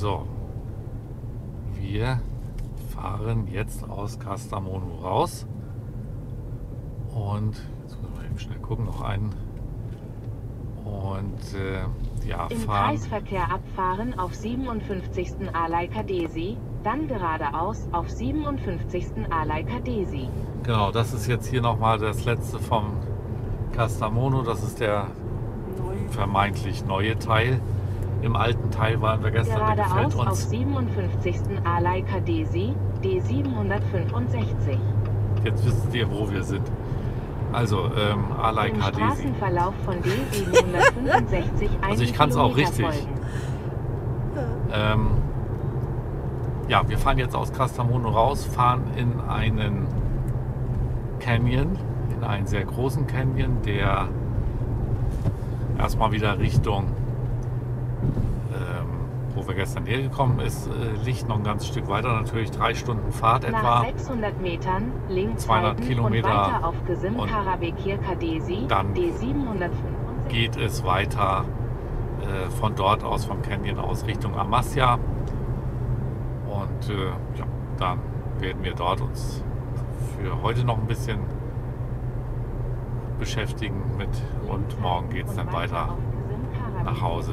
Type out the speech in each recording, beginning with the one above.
So, wir fahren jetzt aus Kastamonu raus und jetzt müssen wir eben schnell gucken, noch einen und ja, Im fahren. Kreisverkehr abfahren auf 57. Alay Kadesi, dann geradeaus auf 57. Alay Kadesi. Genau, das ist jetzt hier nochmal das letzte vom Kastamonu, das ist der vermeintlich neue Teil. Im alten Teil waren wir gestern, der gefällt Geradeaus auf uns. 57. Alay Kadesi, D765. Jetzt wisst ihr, wo wir sind. Also, Alay Im Kadesi. Straßenverlauf von D765 Also ich kann es auch richtig. Ja, wir fahren jetzt aus Kastamonu raus, fahren in einen Canyon, in einen sehr großen Canyon, der erstmal wieder Richtung, wo wir gestern hergekommen ist, liegt noch ein ganzes Stück weiter, natürlich 3 Stunden Fahrt etwa. Nach 600 Metern links 200 halten Kilometer und weiter auf Gesim und Karabekir Kadesi, dann D765. geht es weiter von dort aus, vom Canyon aus Richtung Amasya. Und ja, dann werden wir dort uns für heute noch ein bisschen beschäftigen mit und morgen geht es dann weiter nach Hause.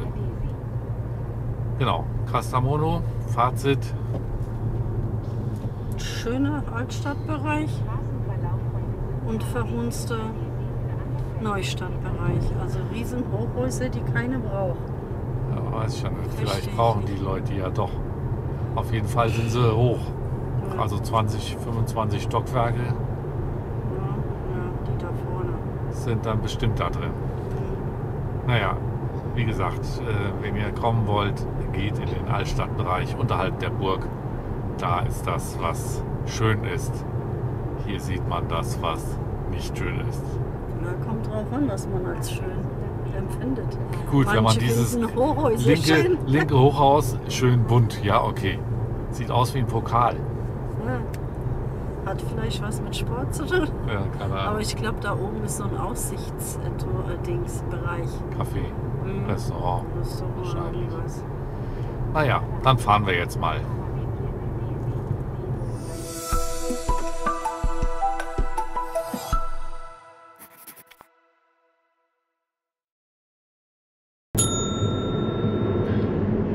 Genau, Kastamonu, Fazit. Schöner Altstadtbereich und verhunzter Neustadtbereich. Also riesen Hochhäuser, die keine braucht. Ja, weiß ich schon nicht, vielleicht Verstehe brauchen ich die Leute ja doch. Auf jeden Fall sind sie hoch. Also 20, 25 Stockwerke Ja, die da vorne. sind dann bestimmt da drin. Naja, wie gesagt, wenn ihr kommen wollt, geht in den Altstadtbereich unterhalb der Burg. Da ist das, was schön ist. Hier sieht man das, was nicht schön ist. Ja, kommt drauf an, was man als schön empfindet. Gut, wenn man Manche dieses finden Hochhäuser schön. linke Hochhaus schön bunt, ja okay. Sieht aus wie ein Pokal. Ja. Hat vielleicht was mit Sport zu tun. Ja, keine Aber Ahnung. ich glaube, da oben ist so ein Aussichtsbereich. Kaffee, Restaurant. Wahrscheinlich. Was. Naja, dann fahren wir jetzt mal.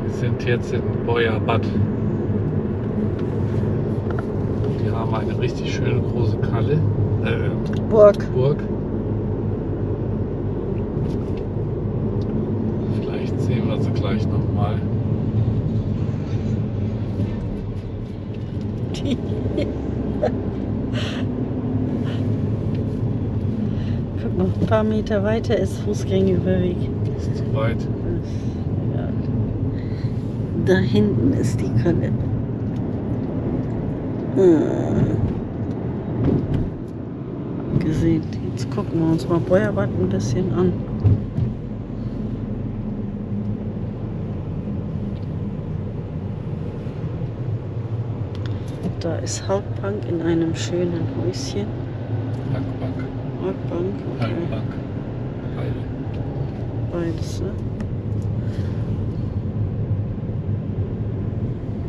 Wir sind jetzt in Boyabad. Die haben eine richtig schöne große Kalle. Burg. Vielleicht sehen wir sie gleich nochmal. Guck mal, ein paar Meter weiter ist Fußgängerüberweg. Ist zu weit. Ja. Da hinten ist die Kalle. Gesehen. Jetzt gucken wir uns mal Boyabad ein bisschen an. Da ist Hauptbank in einem schönen Häuschen. Parkbank. Hauptbank, okay. Parkbank. Beides, ne?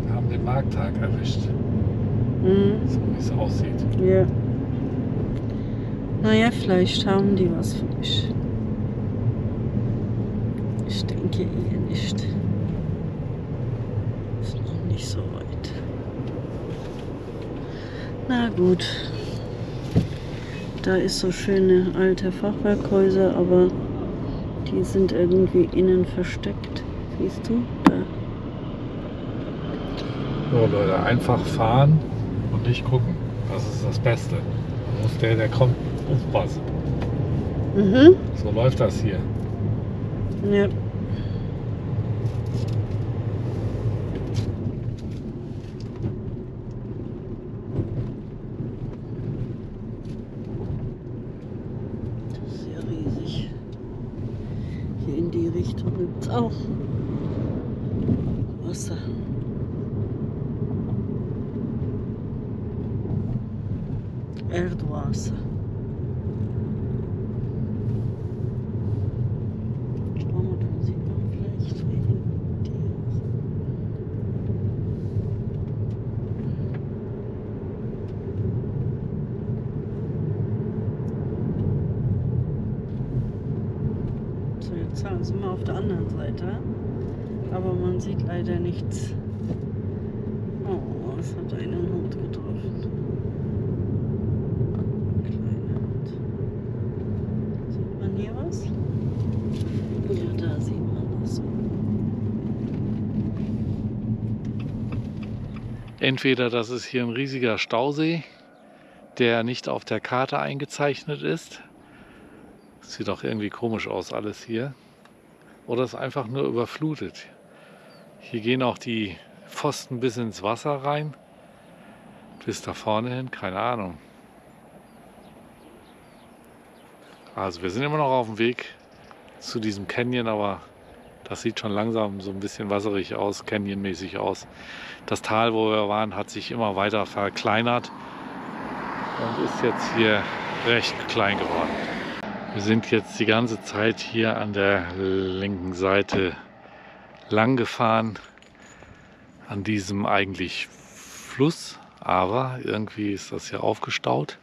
Wir haben den Markttag erwischt. So wie es aussieht. Ja. Naja, vielleicht haben die was für mich. Ich denke eher nicht. Ist noch nicht so weit. Na gut. Da ist so schöne alte Fachwerkhäuser, aber die sind irgendwie innen versteckt. Siehst du? Da. So Leute, einfach fahren und nicht gucken. Das ist das Beste. Da muss der kommt, aufpassen. So läuft das hier. Ja. Das ist ja riesig. Hier in die Richtung gibt es auch Wasser. Erdwasser. Schau mal, da sieht man vielleicht wie hinten die. sind wir auf der anderen Seite. Aber man sieht leider nichts. Oh, es hat einen Hund getroffen. Kleiner Hund. Sieht man hier was? Ja, da sieht man was. Entweder das ist hier ein riesiger Stausee, der nicht auf der Karte eingezeichnet ist. Sieht doch irgendwie komisch aus alles hier. Oder es ist einfach nur überflutet. Hier gehen auch die Pfosten bis ins Wasser rein. Bis da vorne hin, keine Ahnung. Also wir sind immer noch auf dem Weg zu diesem Canyon, aber das sieht schon langsam so ein bisschen wasserig aus, Canyon-mäßig aus. Das Tal, wo wir waren, hat sich immer weiter verkleinert und ist jetzt hier recht klein geworden. Wir sind jetzt die ganze Zeit hier an der linken Seite lang gefahren, an diesem eigentlich Fluss, aber irgendwie ist das hier aufgestaut.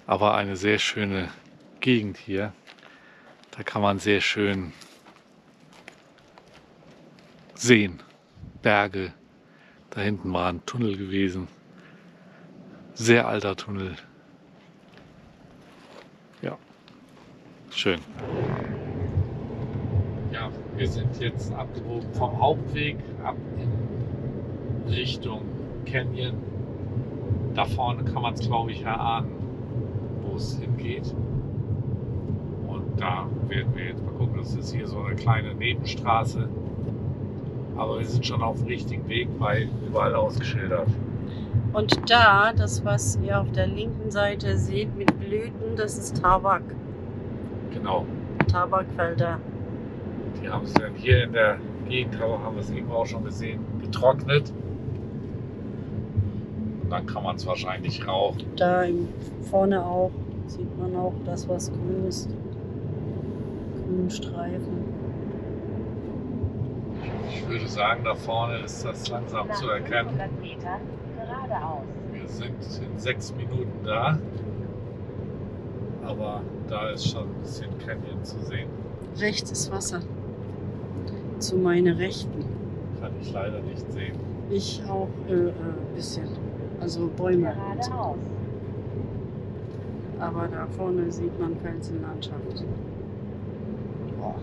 Aber eine sehr schöne Gegend hier. Da kann man sehr schön sehen. Berge. Da hinten war ein Tunnel gewesen. Sehr alter Tunnel. Ja, schön. Ja, wir sind jetzt abgebogen vom Hauptweg ab in Richtung Canyon. Da vorne kann man es, glaube ich, erahnen, wo es hingeht. Und da werden wir jetzt mal gucken. Das ist hier so eine kleine Nebenstraße. Aber wir sind schon auf dem richtigen Weg, weil überall ausgeschildert. Und da, das was ihr auf der linken Seite seht mit Blüten, das ist Tabak. Genau. Tabakfelder. Die haben es dann hier in der Gegend, haben wir es eben auch schon gesehen, getrocknet. Und dann kann man es wahrscheinlich rauchen. Da vorne auch sieht man auch das, was grün ist. Grünen Streifen. Ich würde sagen, da vorne ist das langsam zu erkennen. 500 Metern geradeaus. Wir sind in 6 Minuten da. Aber da ist schon ein bisschen Canyon zu sehen. Rechts ist Wasser. Zu meiner Rechten. Kann ich leider nicht sehen. Ich auch ein bisschen. Also Bäume. Geradeaus. Aber da vorne sieht man Felsenlandschaft. Boah.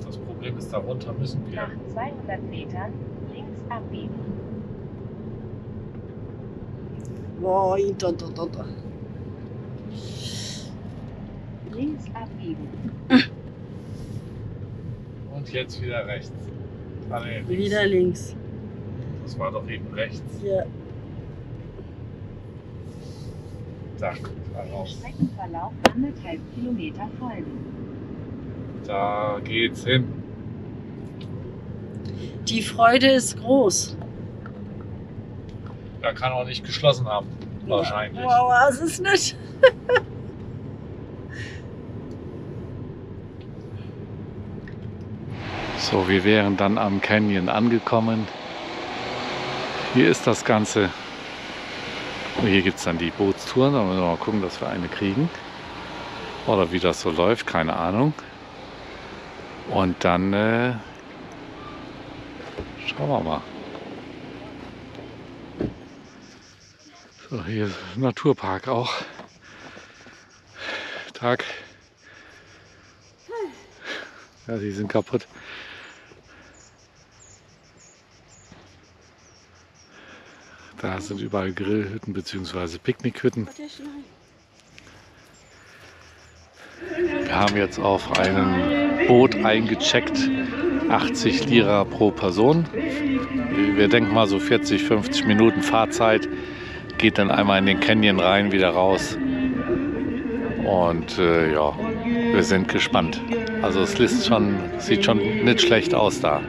Das Problem ist, darunter müssen wir. Nach 200 Metern links abbiegen. Boah, da. Links abbiegen. Und jetzt wieder rechts. Ah, nee, links. Wieder links. Das war doch eben rechts. Ja. Da, raus. Streckenverlauf 1,5 Kilometer folgen. Da geht's hin. Die Freude ist groß. Da kann auch nicht geschlossen haben. Wahrscheinlich. Wow, was ist nicht? So, wir wären dann am Canyon angekommen. Hier ist das Ganze. Und hier gibt es dann die Bootstouren. Da müssen wir mal gucken, dass wir eine kriegen. Oder wie das so läuft, keine Ahnung. Und dann schauen wir mal. So, hier ist Naturpark auch. Tag. Ja, die sind kaputt. Da sind überall Grillhütten bzw. Picknickhütten. Wir haben jetzt auf einem Boot eingecheckt, 80 Lira pro Person. Wir denken mal so 40, 50 Minuten Fahrzeit. Geht dann einmal in den Canyon rein, wieder raus. Und ja, wir sind gespannt. Also es sieht schon nicht schlecht aus da.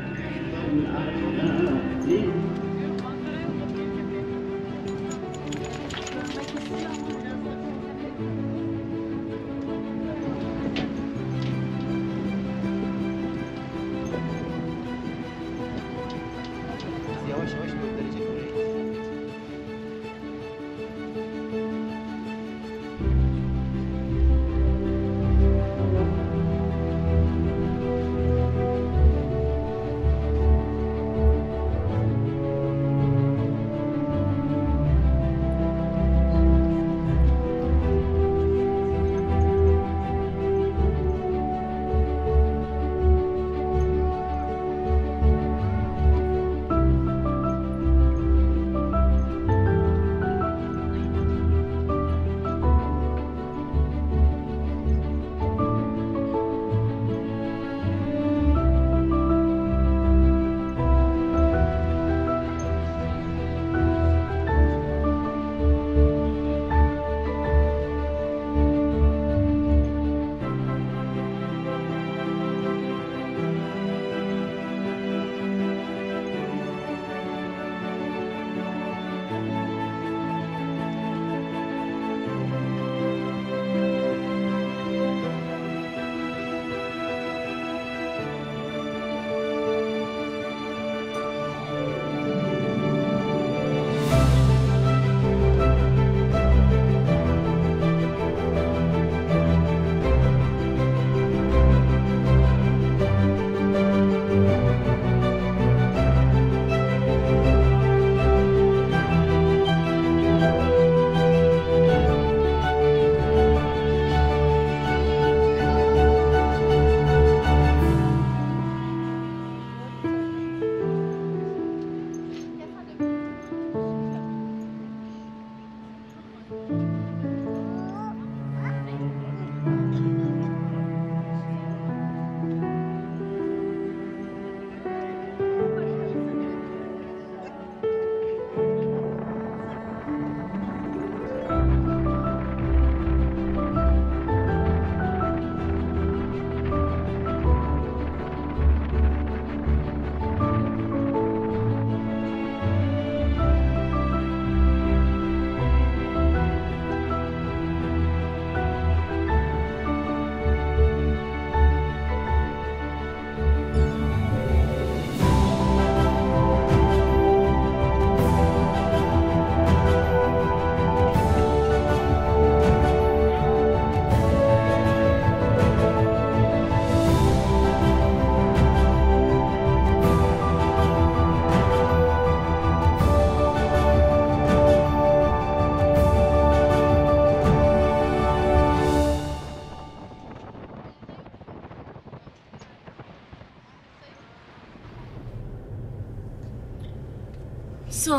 So.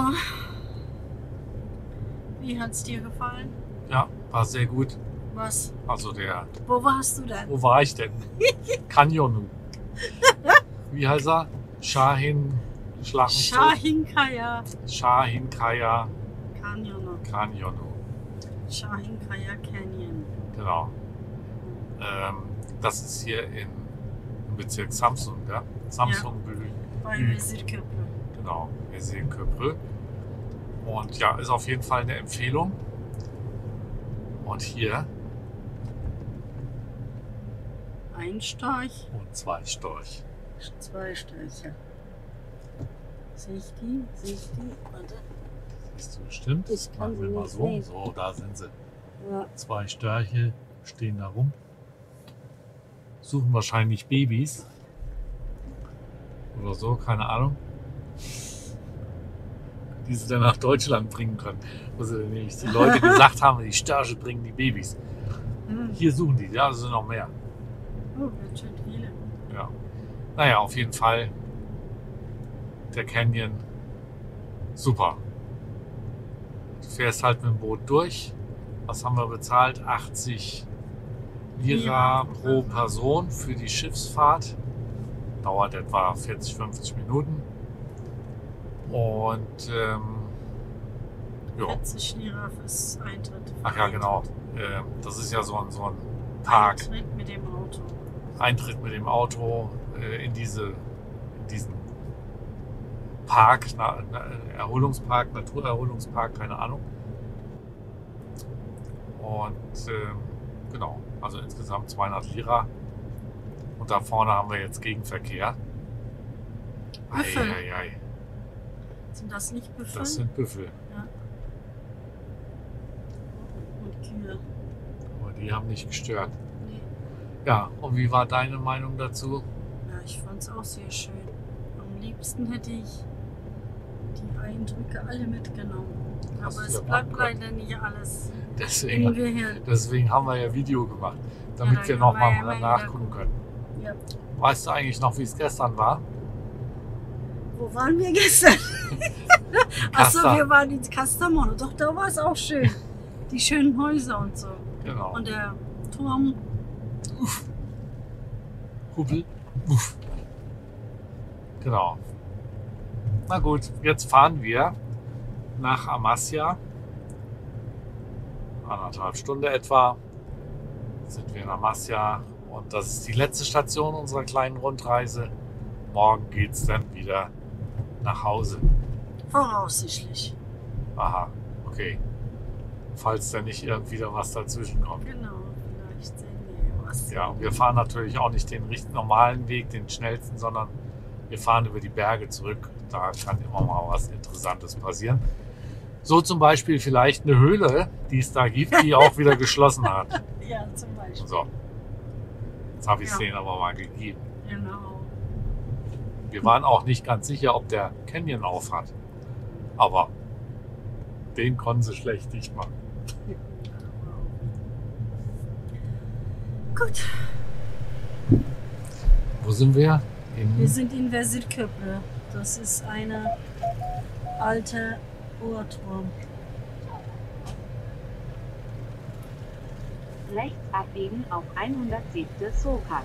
Wie hat's dir gefallen? Ja, war sehr gut. Was? Also der... Wo warst du denn? Wo war ich denn? Kanyonu. Wie heißt er? Shahin... Shahin Kaya Shahin Kaya Canyon. Shahin Kaya Canyon. Genau. Das ist hier im Bezirk Samsun, ja? Samsun Bei Vezirköprü. Genau, Vezirköprü. Und ja, ist auf jeden Fall eine Empfehlung. Und hier ein Storch. und 2 Storch. 2 Störche. Sehe ich die? Warte. Siehst du bestimmt? Ich kann Machen wir sie mal nicht so. sehen. So, da sind sie. Ja. 2 Störche stehen da rum. Suchen wahrscheinlich Babys. Oder so, keine Ahnung. Die sie dann nach Deutschland bringen können. Wo sie dann nämlich die Leute gesagt haben, die Störche bringen die Babys. Hier suchen die, ja, es sind noch mehr. Oh, ganz schön viele. Ja. Naja, auf jeden Fall der Canyon super. Du fährst halt mit dem Boot durch. Was haben wir bezahlt? 80 Lira pro Person für die Schiffsfahrt. Dauert etwa 40, 50 Minuten. Und ja. 40 Lira fürs Eintritt. Ach ja, genau. Das ist ja so ein Park. Eintritt mit dem Auto. Eintritt mit dem Auto in diesen Park, Erholungspark, Naturerholungspark, keine Ahnung. Und genau, also insgesamt 200 Lira. Und da vorne haben wir jetzt Gegenverkehr. Büffel. Ei. Sind das nicht Büffel? Das sind Büffel. Ja. Und Kühe. Aber die haben nicht gestört. Nee. Ja, und wie war deine Meinung dazu? Ja, ich fand es auch sehr schön. Am liebsten hätte ich die Eindrücke alle mitgenommen. Hast Aber du es ja bleibt machen können. leider nicht alles im Deswegen Gehirn. haben wir ja Video gemacht, damit Ja, wir da noch kann man ja mal immer nachgucken wieder können. Ja. Weißt du eigentlich noch, wie es gestern war? Wo waren wir gestern? Achso, wir waren in Kastamonu. Doch, da war es auch schön. Die schönen Häuser und so. Genau. Und der Turm. Hubbel. Uff. Genau. Na gut, jetzt fahren wir nach Amasya. 1,5 Stunden etwa sind wir in Amasya. Und das ist die letzte Station unserer kleinen Rundreise. Morgen geht es dann wieder nach Hause. Voraussichtlich. Aha, okay. Falls da nicht irgendwie da was dazwischen kommt. Genau, vielleicht sehen wir was. Ja, wir fahren natürlich auch nicht den richtig normalen Weg, den schnellsten, sondern wir fahren über die Berge zurück. Da kann immer mal was Interessantes passieren. So zum Beispiel vielleicht eine Höhle, die es da gibt, die auch wieder geschlossen hat. Ja, zum Beispiel. So. Jetzt habe ich es Ja. denen aber mal gegeben. Genau. Wir waren auch nicht ganz sicher, ob der Canyon auf hat. Aber den konnten sie schlecht dicht machen. Gut, Wo sind wir? wir sind in Vezirköprü. Das ist eine alte Uhrturm. Rechts abbiegen auf 107. Sokak.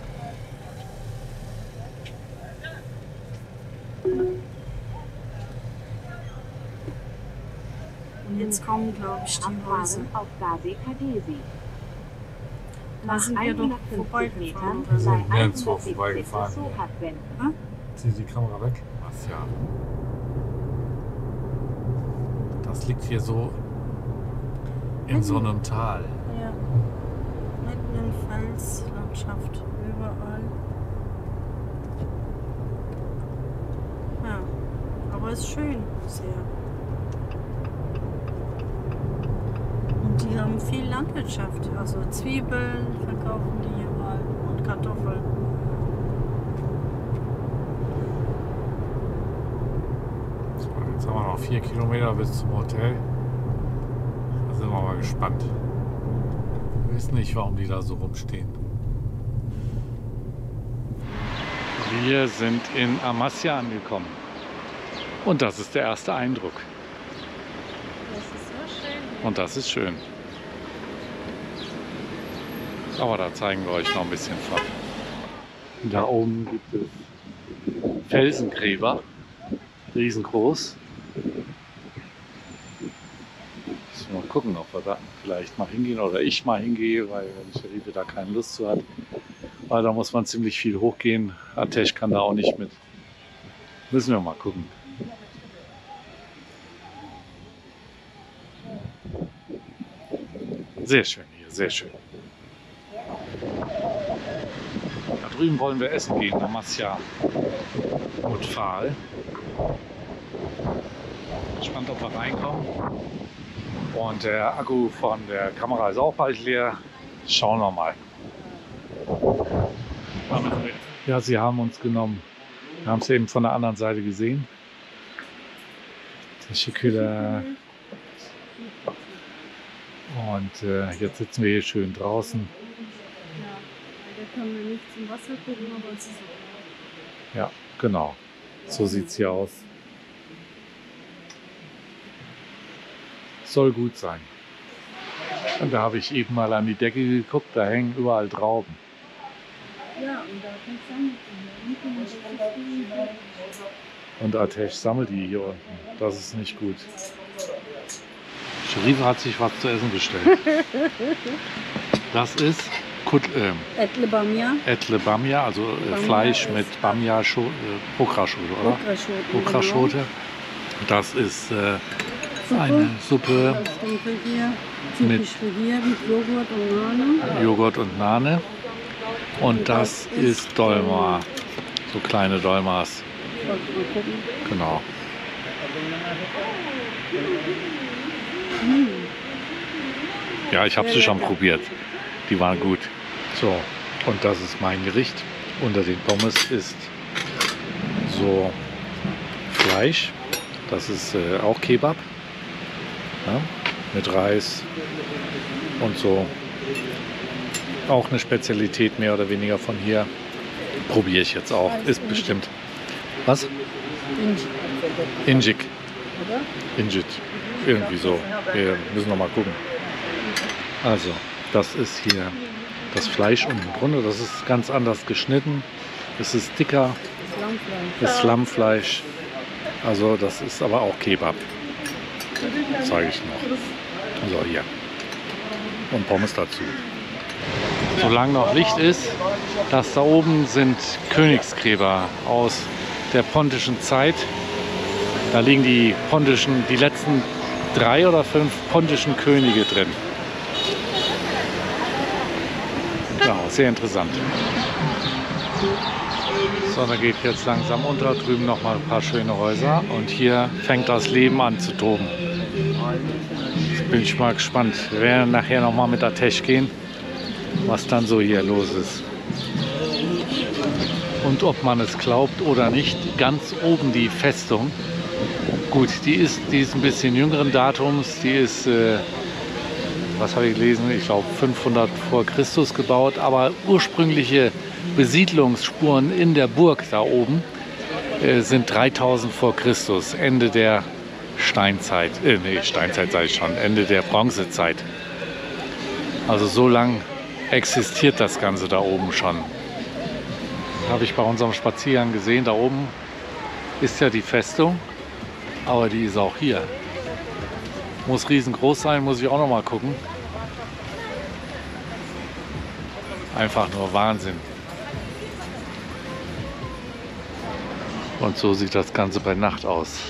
Und jetzt kommen, glaube ich, die Häuser. Abfahren auf Gazi Kadesi. Da sind wir doch 150 vorbeigefahren. Metern Wir sind bei nirgendwo 170. vorbeigefahren. Sokak wenden. Zieh die Kamera weg. Was ja. Das liegt hier so in so einem Tal. Ja. Mitten in Felslandschaft, überall. Ja, aber es ist schön, sehr. Und die haben viel Landwirtschaft, also Zwiebeln verkaufen die hier mal und Kartoffeln. So, jetzt haben wir noch 4 Kilometer bis zum Hotel. Da sind wir mal gespannt. Wir wissen nicht, warum die da so rumstehen. Wir sind in Amasya angekommen. Und das ist der erste Eindruck. Und das ist schön. Aber da zeigen wir euch noch ein bisschen von. Da oben gibt es Felsengräber, riesengroß. Müssen wir mal gucken, ob wir da vielleicht mal hingehen oder ich mal hingehe, weil Sherife da keine Lust zu hat. Weil da muss man ziemlich viel hochgehen. Atesh kann da auch nicht mit. Müssen wir mal gucken. Sehr schön hier, sehr schön. Da drüben wollen wir essen gehen, Amasya und Pfahl. Gespannt, ob wir reinkommen. Und der Akku von der Kamera ist auch bald leer. Schauen wir mal. Ja, sie haben uns genommen. Wir haben es eben von der anderen Seite gesehen. Teşekkürler. Und jetzt sitzen wir hier schön draußen. Ja, da können wir nicht zum Wasser gucken, aber es ist okay. Ja, genau. So sieht es hier aus. Soll gut sein. Und da habe ich eben mal an die Decke geguckt, da hängen überall Trauben. Ja, und da kannst du Und Atesh sammelt die hier unten. Das ist nicht gut. Sherife hat sich was zu essen bestellt. Das ist Etle Bamya. Etle Bamya, also Fleisch mit Bamya, Okraschote, oder? Okraschote. Das ist eine Suppe mit Joghurt und Nane. Joghurt und Nane. Und das ist Dolma. So kleine Dolmas. Genau. Ja, ich habe sie schon probiert. Die waren gut. So, und das ist mein Gericht. Unter den Pommes ist so Fleisch. Das ist auch Kebab. Ja, mit Reis und so. Auch eine Spezialität mehr oder weniger von hier. Probiere ich jetzt auch. Ist bestimmt. Was? Injik. Injit. Irgendwie so. Wir müssen noch mal gucken. Also, das ist hier das Fleisch unten drunter. Das ist ganz anders geschnitten. Es ist dicker. Das Lammfleisch. Also, das ist aber auch Kebab. Zeige ich noch. So, hier. Und Pommes dazu. Solange noch Licht ist, das da oben sind Königsgräber aus der pontischen Zeit. Da liegen die letzten 3 oder 5 pontischen Könige drin. Ja, sehr interessant. So, da geht jetzt langsam unter, drüben noch mal ein paar schöne Häuser und hier fängt das Leben an zu toben. Jetzt bin ich mal gespannt. Wir werden nachher noch mal mit Atesh gehen, was dann so hier los ist. Und ob man es glaubt oder nicht, ganz oben die Festung. Gut, die ist ein bisschen jüngeren Datums, die ist, was habe ich gelesen, ich glaube 500 vor Christus gebaut, aber ursprüngliche Besiedlungsspuren in der Burg da oben sind 3000 vor Christus, Ende der Steinzeit, Steinzeit sage ich schon, Ende der Bronzezeit. Also so lang existiert das Ganze da oben schon. Habe ich bei unserem Spaziergang gesehen, da oben ist ja die Festung, aber die ist auch hier. Muss riesengroß sein, muss ich auch noch mal gucken. Einfach nur Wahnsinn. Und so sieht das Ganze bei Nacht aus.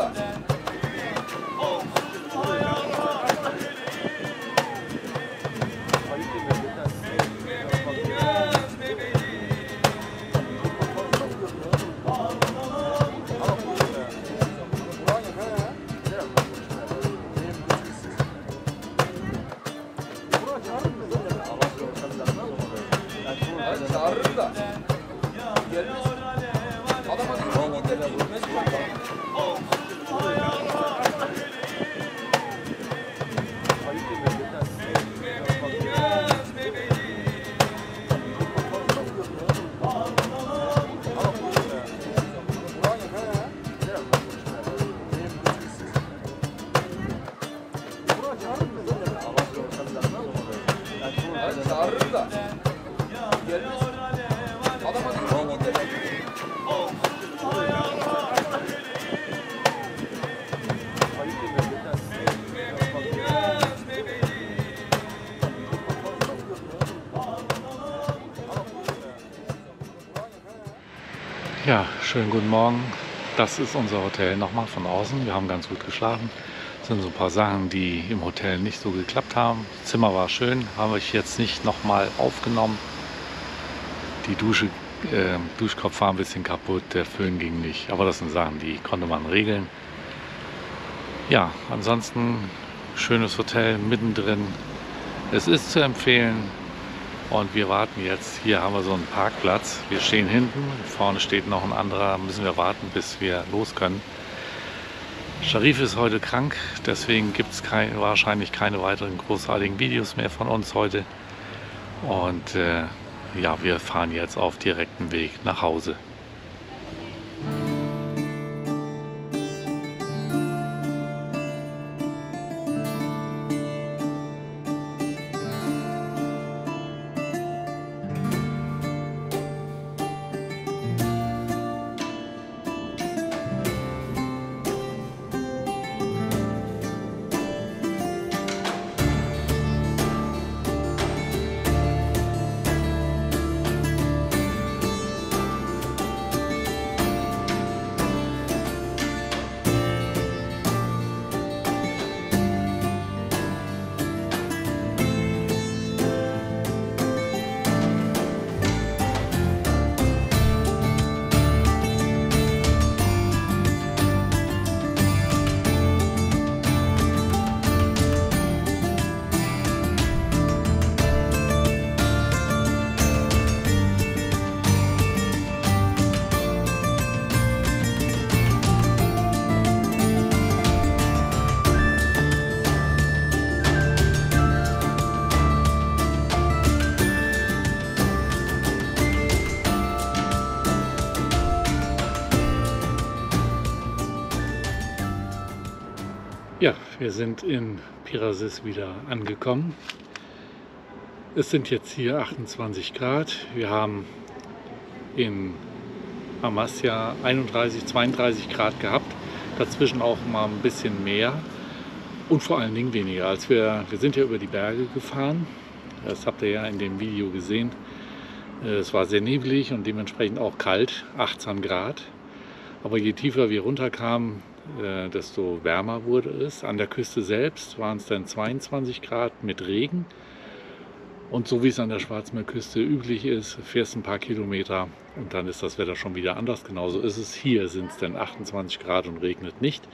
Thank you. Ja, schönen guten Morgen. Das ist unser Hotel nochmal von außen. Wir haben ganz gut geschlafen. Es sind so ein paar Sachen, die im Hotel nicht so geklappt haben. Das Zimmer war schön, habe ich jetzt nicht nochmal aufgenommen. Die Duschkopf war ein bisschen kaputt, der Föhn ging nicht. Aber das sind Sachen, die konnte man regeln. Ja, ansonsten schönes Hotel mittendrin. Es ist zu empfehlen. Und wir warten jetzt, hier haben wir so einen Parkplatz, wir stehen hinten, vorne steht noch ein anderer, müssen wir warten, bis wir los können. Sharif ist heute krank, deswegen gibt es wahrscheinlich keine weiteren großartigen Videos mehr von uns heute. Und ja, wir fahren jetzt auf direktem Weg nach Hause. Ja, wir sind in Pirasis wieder angekommen. Es sind jetzt hier 28 Grad. Wir haben in Amasya 31, 32 Grad gehabt. Dazwischen auch mal ein bisschen mehr und vor allen Dingen weniger. Wir sind ja über die Berge gefahren. Das habt ihr ja in dem Video gesehen. Es war sehr neblig und dementsprechend auch kalt, 18 Grad. Aber je tiefer wir runterkamen, desto wärmer wurde es. An der Küste selbst waren es dann 22 Grad mit Regen. Und so wie es an der Schwarzmeerküste üblich ist, fährst ein paar Kilometer und dann ist das Wetter schon wieder anders. Genauso ist es hier, sind es dann 28 Grad und regnet nicht.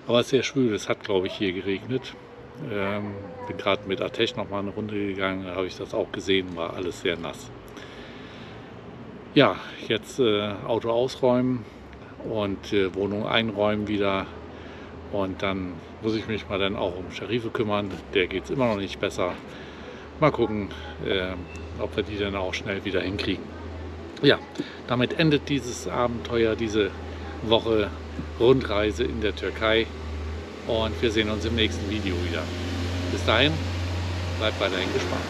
Aber es ist sehr schwül, es hat, glaube ich, hier geregnet. Bin gerade mit Atesh noch mal eine Runde gegangen, da habe ich das auch gesehen, war alles sehr nass. Ja, jetzt Auto ausräumen und Wohnung einräumen wieder. Und dann muss ich mich mal dann auch um Sharife kümmern. Der geht es immer noch nicht besser. Mal gucken, ob wir die dann auch schnell wieder hinkriegen. Ja, damit endet dieses Abenteuer, diese Woche Rundreise in der Türkei. Und wir sehen uns im nächsten Video wieder. Bis dahin, bleibt weiterhin gespannt.